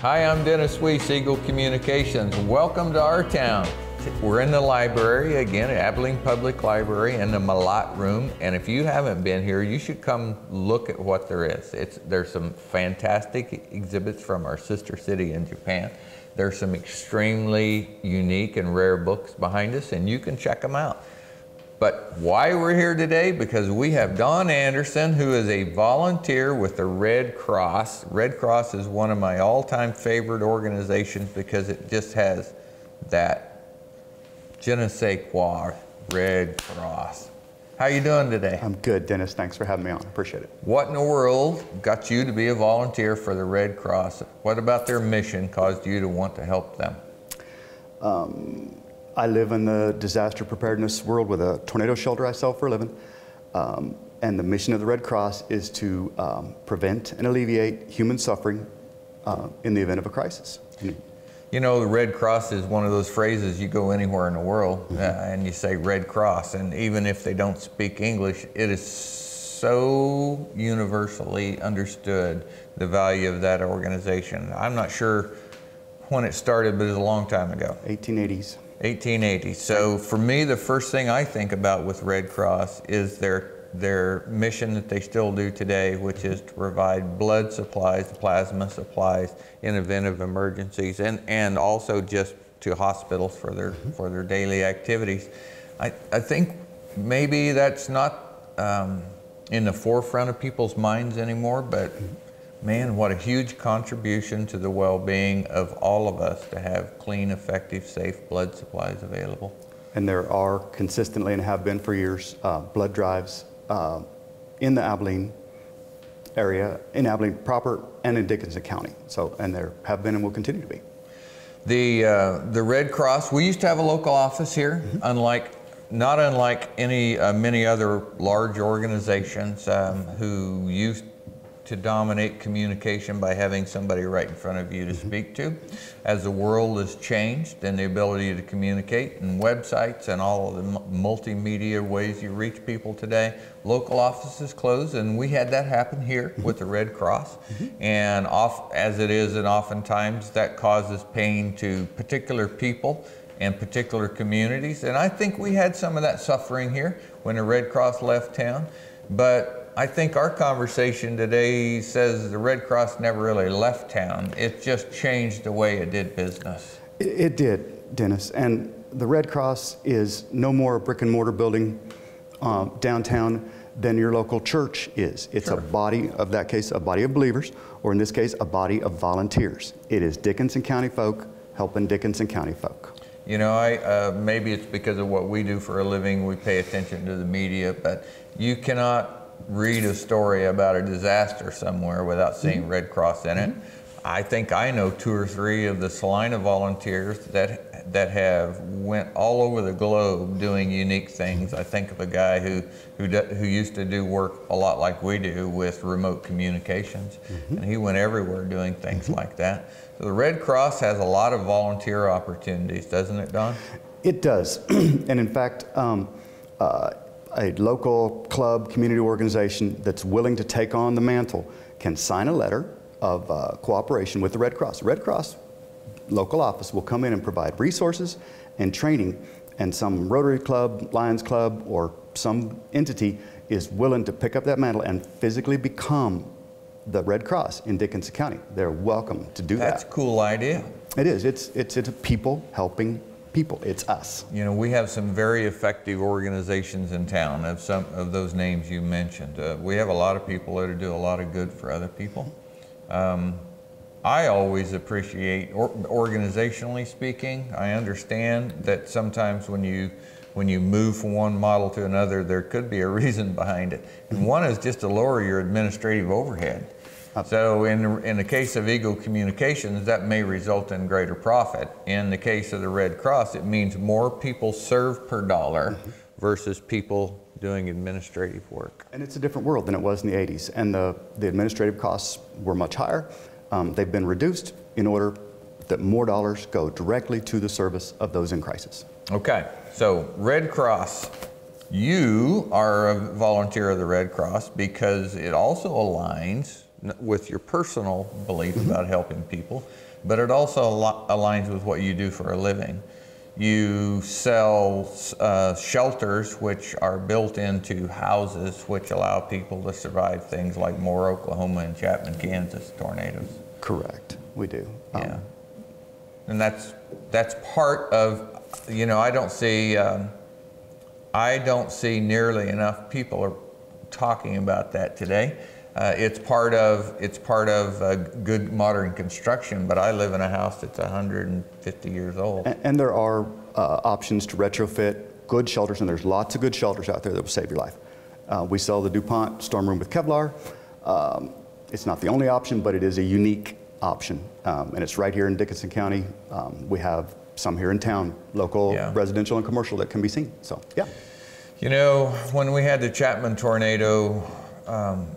Hi, I'm Dennis Weese, Eagle Communications. Welcome to our town. We're in the library, again, at Abilene Public Library in the Malat Room. And if you haven't been here, you should come look at what there is. There's some fantastic exhibits from our sister city in Japan. There's some extremely unique and rare books behind us, and you can check them out. But why we're here today? Because we have Don Anderson, who is a volunteer with the Red Cross. Red Cross is one of my all-time favorite organizations because it just has that je ne sais quoi, Red Cross. How you doing today? I'm good, Dennis. Thanks for having me on. Appreciate it. What in the world got you to be a volunteer for the Red Cross? What about their mission caused you to want to help them? I live in the disaster preparedness world with a tornado shelter I sell for a living. And the mission of the Red Cross is to prevent and alleviate human suffering in the event of a crisis. You know, the Red Cross is one of those phrases you go anywhere in the world and you say Red Cross, and even if they don't speak English, it is so universally understood, the value of that organization. I'm not sure when it started, but it was a long time ago. 1880s. 1880. So for me, the first thing I think about with Red Cross is their mission that they still do today, which is to provide blood supplies, plasma supplies in event of emergencies, and also just to hospitals for their daily activities. I think maybe that's not in the forefront of people's minds anymore, but man, what a huge contribution to the well-being of all of us to have clean, effective, safe blood supplies available. And there are consistently, and have been for years, blood drives in the Abilene area, in Abilene proper and in Dickinson County. So, and there have been and will continue to be. The Red Cross, we used to have a local office here, not unlike many other large organizations who used to dominate communication by having somebody right in front of you to speak to. As the world has changed and the ability to communicate and websites and all of the multimedia ways you reach people today, local offices closed, and we had that happen here with the Red Cross. And as it is, and oftentimes that causes pain to particular people and particular communities. And I think we had some of that suffering here when the Red Cross left town. But I think our conversation today says the Red Cross never really left town. It just changed the way it did business. It did, Dennis. And the Red Cross is no more a brick and mortar building downtown than your local church is. It's a body, of that case, a body of believers, or in this case, a body of volunteers. It is Dickinson County folk helping Dickinson County folk. You know, maybe it's because of what we do for a living, we pay attention to the media, but you cannot read a story about a disaster somewhere without seeing Red Cross in it. I think I know 2 or 3 of the Salina volunteers that have went all over the globe doing unique things. I think of a guy who used to do work a lot like we do with remote communications, and he went everywhere doing things like that. So the Red Cross has a lot of volunteer opportunities, doesn't it, Don? It does, and in fact, a local club, community organization that's willing to take on the mantle can sign a letter of cooperation with the Red Cross. The Red Cross local office will come in and provide resources and training, and some Rotary Club, Lions Club, or some entity is willing to pick up that mantle and physically become the Red Cross in Dickinson County. They're welcome to do that. That's a cool idea. It is. It's people helping people. It's us. You know, we have some very effective organizations in town of some of those names you mentioned. We have a lot of people that do a lot of good for other people. I always appreciate, organizationally speaking, I understand that sometimes when you move from one model to another, there could be a reason behind it. And one is just to lower your administrative overhead. So in the case of Eagle Communications, that may result in greater profit. In the case of the Red Cross, it means more people served per dollar versus people doing administrative work. And it's a different world than it was in the 80s. And the administrative costs were much higher. They've been reduced in order that more dollars go directly to the service of those in crisis. Okay, so Red Cross. You are a volunteer of the Red Cross because it also aligns with your personal belief about helping people, but it also aligns with what you do for a living. You sell shelters which are built into houses which allow people to survive things like Moore, Oklahoma and Chapman, Kansas tornadoes. Correct, we do. Yeah. And that's part of, you know, I don't see nearly enough people are talking about that today. It's part of good modern construction, but I live in a house that's 150 years old. And there are options to retrofit good shelters, and there's lots of good shelters out there that will save your life. We sell the DuPont Storm Room with Kevlar. It's not the only option, but it is a unique option, and it's right here in Dickinson County. We have some here in town, local, residential and commercial, that can be seen. So, yeah. You know, when we had the Chapman tornado,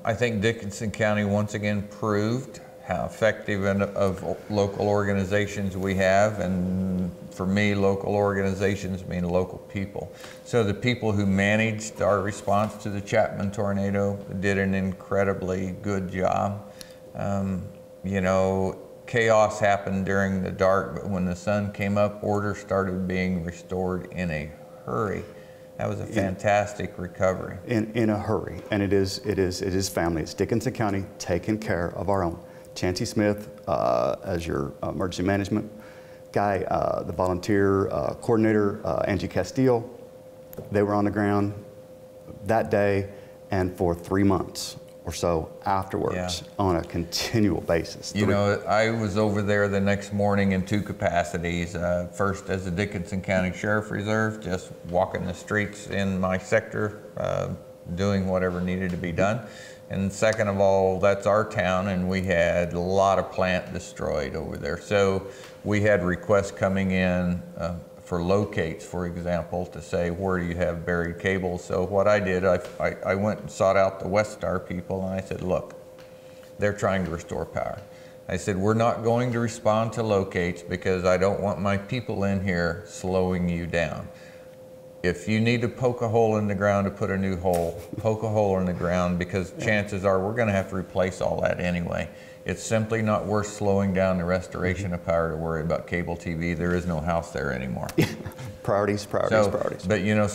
I think Dickinson County once again proved how effective of local organizations we have, and for me, local organizations mean local people. So the people who managed our response to the Chapman tornado did an incredibly good job. You know, chaos happened during the dark, but when the sun came up, order started being restored in a hurry. That was a fantastic recovery. In a hurry, and it is family. It's Dickinson County taking care of our own. Chancey Smith, as your emergency management guy, the volunteer coordinator, Angie Castile, they were on the ground that day and for 3 months or so afterwards on a continual basis. You know, I was over there the next morning in 2 capacities. First as a Dickinson County Sheriff Reserve, just walking the streets in my sector, doing whatever needed to be done. And second of all, that's our town, and we had a lot of plant destroyed over there. So we had requests coming in for locates, for example, to say, where do you have buried cables? So what I did, I went and sought out the West Star people, and I said, look, they're trying to restore power. I said, we're not going to respond to locates because I don't want my people in here slowing you down. If you need to poke a hole in the ground to put a new hole, poke a hole in the ground, because chances are we're going to have to replace all that anyway. It's simply not worth slowing down the restoration of power to worry about cable TV. There is no house there anymore. Priorities. But you know,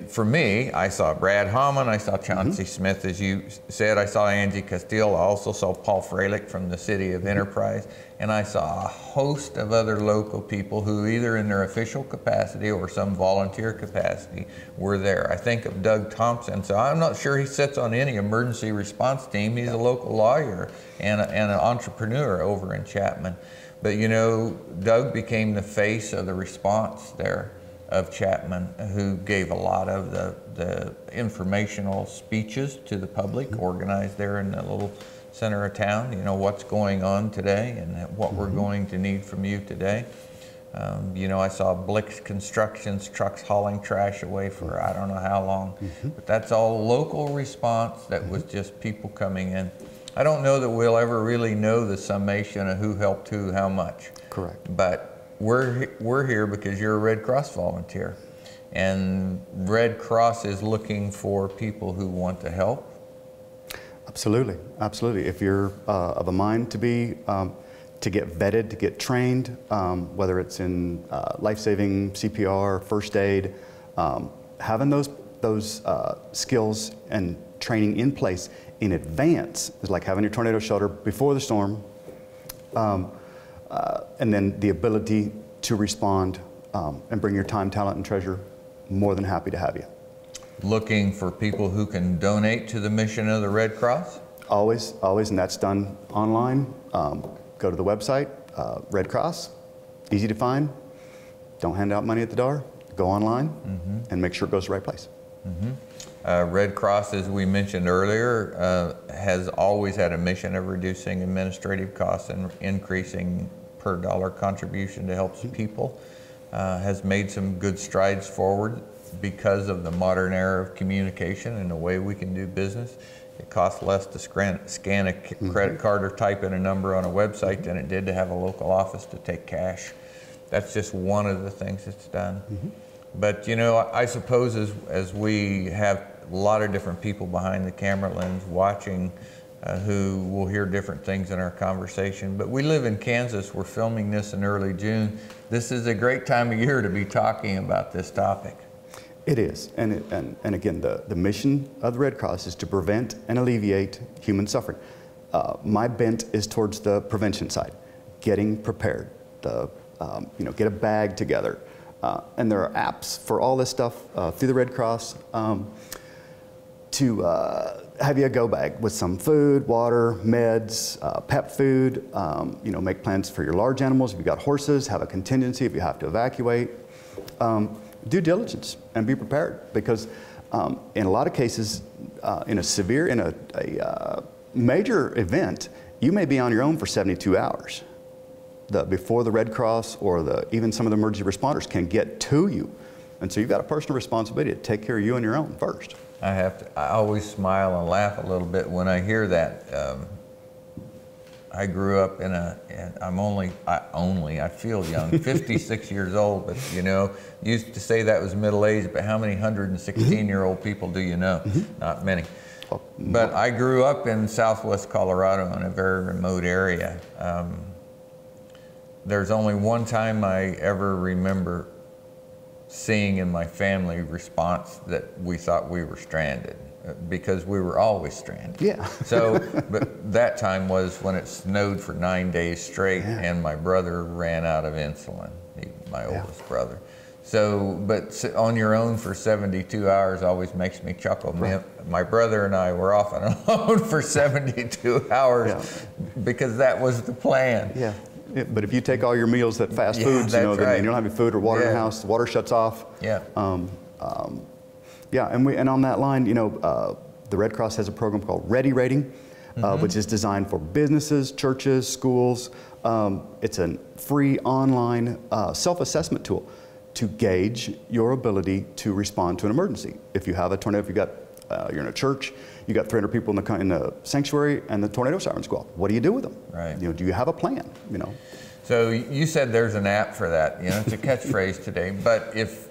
for me, I saw Brad Hammond, I saw Chauncey Smith, as you said, I saw Angie Castile, I also saw Paul Freilich from the City of Enterprise, and I saw a host of other local people who either in their official capacity or some volunteer capacity were there. I think of Doug Thompson, so I'm not sure he sits on any emergency response team. He's a local lawyer and an entrepreneur over in Chapman. But you know, Doug became the face of the response there of Chapman, who gave a lot of the informational speeches to the public, organized there in the little center of town, you know, what's going on today and what we're going to need from you today. You know, I saw Blix Construction's trucks hauling trash away for I don't know how long, but that's all local response. That was just people coming in. I don't know that we'll ever really know the summation of who helped who, how much. Correct. But we're here because you're a Red Cross volunteer, and Red Cross is looking for people who want to help. Absolutely, absolutely. If you're of a mind to be, to get vetted, to get trained, whether it's in life-saving CPR, first aid, having those skills and training in place in advance is like having your tornado shelter before the storm. And then the ability to respond and bring your time, talent, and treasure, more than happy to have you. Looking for people who can donate to the mission of the Red Cross? Always, and that's done online. Go to the website, Red Cross, easy to find. Don't hand out money at the door. Go online and make sure it goes to the right place. Red Cross, as we mentioned earlier, has always had a mission of reducing administrative costs and increasing per dollar contribution to help people. Has made some good strides forward because of the modern era of communication and the way we can do business. It costs less to scan a credit card or type in a number on a website than it did to have a local office to take cash. That's just one of the things that's done. But you know, I suppose as we have a lot of different people behind the camera lens watching who will hear different things in our conversation. But we live in Kansas. We're filming this in early June. This is a great time of year to be talking about this topic. It is, and again, the mission of the Red Cross is to prevent and alleviate human suffering. My bent is towards the prevention side, getting prepared, get a bag together. And there are apps for all this stuff through the Red Cross to have you a go bag with some food, water, meds, pet food, make plans for your large animals. If you've got horses, have a contingency if you have to evacuate. Due diligence and be prepared, because in a lot of cases, in a major event, you may be on your own for 72 hours. Before the Red Cross or even some of the emergency responders can get to you. And so you've got a personal responsibility to take care of you and your own first. I always smile and laugh a little bit when I hear that. I grew up I feel young, 56 years old, but used to say that was middle age, but how many 116-year-old people do you know? Not many. But I grew up in southwest Colorado in a very remote area. There's only one time I ever remember seeing in my family response that we thought we were stranded, because we were always stranded. Yeah. So, but that time was when it snowed for 9 days straight, and my brother ran out of insulin, my oldest brother. So, but on your own for 72 hours always makes me chuckle. Right. My brother and I were often alone for 72 hours because that was the plan. Yeah. But if you take all your meals at fast foods, then you don't have any food or water in the house, the water shuts off. Yeah. And on that line, the Red Cross has a program called Ready Rating, which is designed for businesses, churches, schools. It's a free online self-assessment tool to gauge your ability to respond to an emergency. If you have a tornado, you're in a church, you got 300 people in the sanctuary, and the tornado sirens go off. What do you do with them? Right. Do you have a plan? So you said there's an app for that. It's a catchphrase today. But if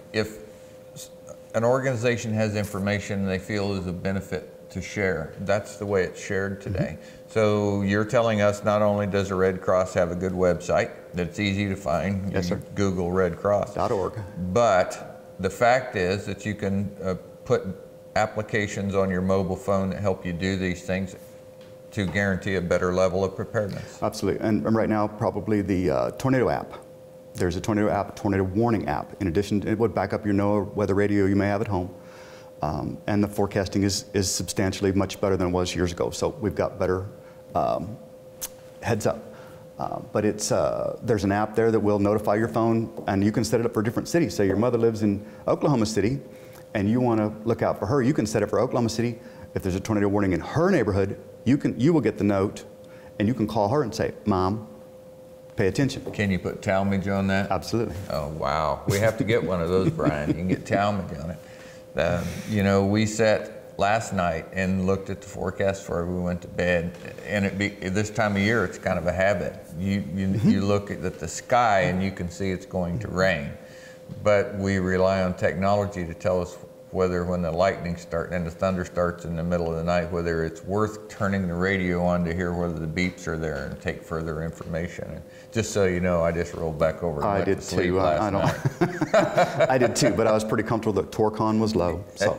an organization has information they feel is of benefit to share, that's the way it's shared today. So you're telling us not only does the Red Cross have a good website that's easy to find, yes, sir. Google redcross.org, but the fact is that you can put applications on your mobile phone that help you do these things to guarantee a better level of preparedness. Absolutely, and right now probably the tornado app. There's a tornado app, a tornado warning app. In addition, it would back up your NOAA weather radio you may have at home. And the forecasting is substantially much better than it was years ago. So we've got better heads up. But there's an app there that will notify your phone, and you can set it up for different cities. Say your mother lives in Oklahoma City, and you want to look out for her. You can set it for Oklahoma City. If there's a tornado warning in her neighborhood, you will get the note, and you can call her and say, "Mom, pay attention." Can you put talmage on that? Absolutely. Oh, wow. We have to get one of those, Brian. You can get talmage on it. We sat last night and looked at the forecast before we went to bed, and this time of year, it's kind of a habit. You look at the sky and you can see it's going to rain, but we rely on technology to tell us whether, when the lightning starts and the thunder starts in the middle of the night, whether it's worth turning the radio on to hear whether the beeps are there and take further information. And just so you know, I just rolled back over and went to sleep last night. I did too, but I was pretty comfortable that Torcon was low. So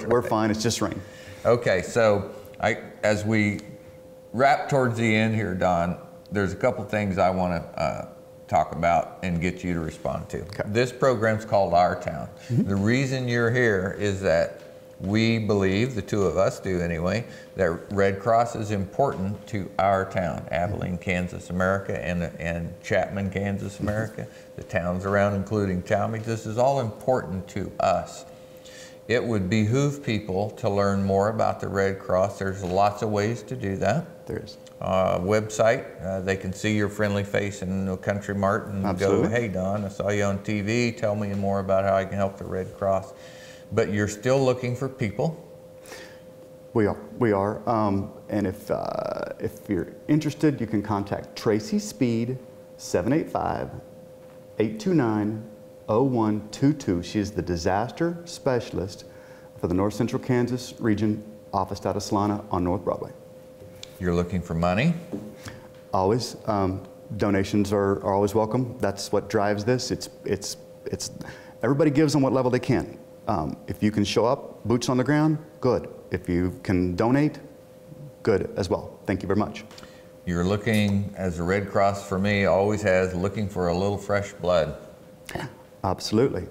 we're fine. It's just rain. Okay, so as we wrap towards the end here, Don, there's a couple things I want to talk about and get you to respond to. Okay. This program's called Our Town. The reason you're here is that we believe, the two of us do anyway, that Red Cross is important to our town, Abilene, Kansas, America, and Chapman, Kansas, America, the towns around, including Talmadge. This is all important to us. It would behoove people to learn more about the Red Cross. There's lots of ways to do that. There is. Website, they can see your friendly face in the Country Mart and Absolutely. Go, "Hey Don, I saw you on TV, tell me more about how I can help the Red Cross." But you're still looking for people? We are. And if you're interested, you can contact Tracy Speed, 785-829-0122. She is the disaster specialist for the North Central Kansas region, office out of Solana on North Broadway. You're looking for money? Always. Donations are always welcome. That's what drives this. It's everybody gives on what level they can. If you can show up, boots on the ground, good. If you can donate, good as well. Thank you very much. You're looking, as the Red Cross for me always has, looking for a little fresh blood. Absolutely.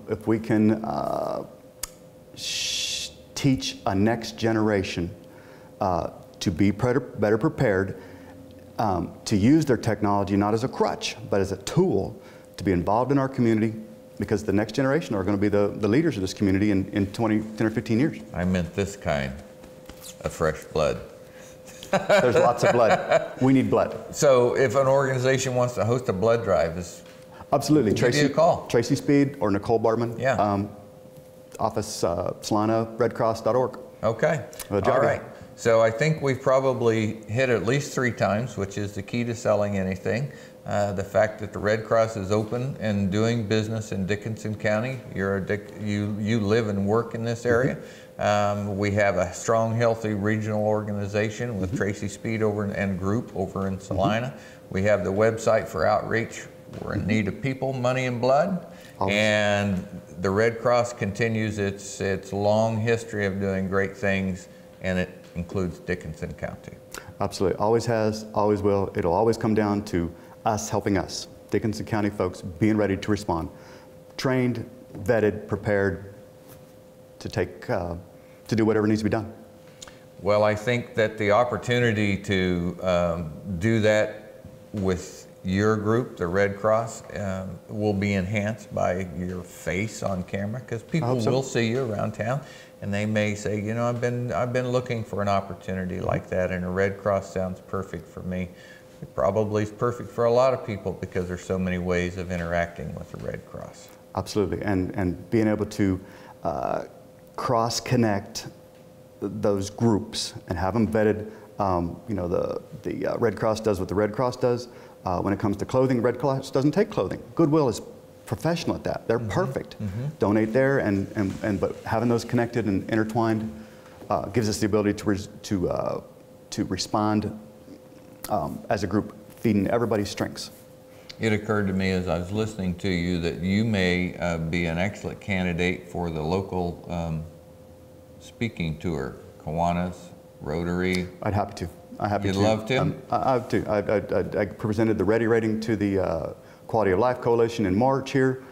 If we can teach a next generation to be better prepared, to use their technology not as a crutch, but as a tool to be involved in our community, because the next generation are going to be the leaders of this community in 10 or 15 years. I meant this kind of fresh blood. There's lots of blood. We need blood. So if an organization wants to host a blood drive, absolutely. Give you a call. Tracy Speed or Nicole Bartman. Yeah. Office SalinaRedCross.org. Okay. All right. So I think we've probably hit at least 3 times, which is the key to selling anything. The fact that the Red Cross is open and doing business in Dickinson County. You live and work in this area. We have a strong, healthy regional organization with Tracy Speed and group over in Salina. We have the website for outreach. We're in need of people, money, and blood. And the Red Cross continues its long history of doing great things, and it includes Dickinson County. Absolutely. Always has, always will. It'll always come down to us helping us. Dickinson County folks being ready to respond. Trained, vetted, prepared to do whatever needs to be done. Well, I think that the opportunity to do that with your group, the Red Cross, will be enhanced by your face on camera, because people will see you around town, and they may say, you know, I've been looking for an opportunity like that, and a Red Cross sounds perfect for me. It probably is perfect for a lot of people because there's so many ways of interacting with the Red Cross. Absolutely, and being able to cross-connect those groups and have them vetted. You know, the Red Cross does what the Red Cross does. When it comes to clothing, Red Cross doesn't take clothing. Goodwill is professional at that. They're perfect. Donate there, but having those connected and intertwined gives us the ability to respond as a group, feeding everybody's strengths. It occurred to me as I was listening to you that you may be an excellent candidate for the local speaking tour, Kiwanis, Rotary. I'd happy to. You'd love to? I'd to. I presented the Ready Rating to the Quality of Life Coalition in March here.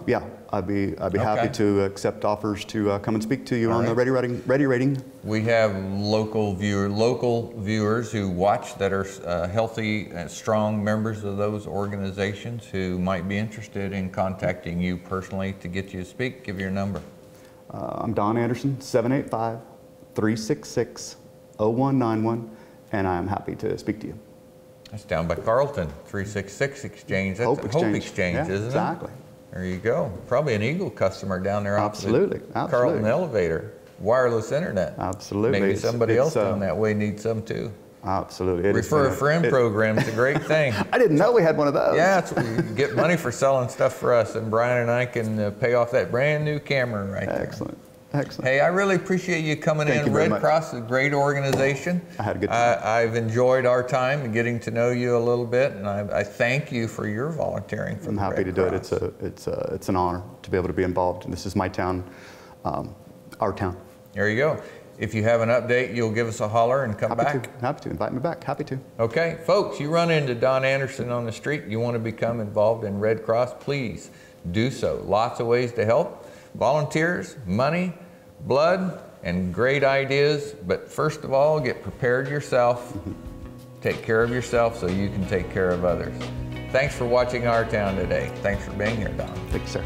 Yeah, I'd be happy to accept offers to come and speak to you on the Ready Rating. We have local viewers who watch that are healthy and strong members of those organizations who might be interested in contacting you personally to get you to speak. Give your number. I'm Don Anderson, 785-366-0191, and I'm happy to speak to you. That's down by Carlton, 366 Exchange. That's Hope Exchange, isn't it? Exactly. There you go. Probably an Eagle customer down there. Absolutely. Carlton Elevator, wireless internet. Absolutely. Maybe somebody else down that way needs some too. Absolutely. Refer a friend program is a great thing. I didn't know we had one of those. Yeah, it's, you get money for selling stuff for us, and Brian and I can pay off that brand new camera right there. Excellent. Excellent. Hey, I really appreciate you coming in. Red Cross is a great organization. I had a good time. I've enjoyed our time and getting to know you a little bit, and I thank you for your volunteering for the Red Cross. I'm happy to do it. It's an honor to be able to be involved, and this is my town, our town. There you go. If you have an update, you'll give us a holler and come back. Happy to. Invite me back. Happy to. Okay, folks, you run into Don Anderson on the street, you want to become involved in Red Cross, please do so. Lots of ways to help. Volunteers, money, blood, and great ideas. But first of all, get prepared yourself. Take care of yourself so you can take care of others. Thanks for watching Our Town today. Thanks for being here, Don. Thank you, sir.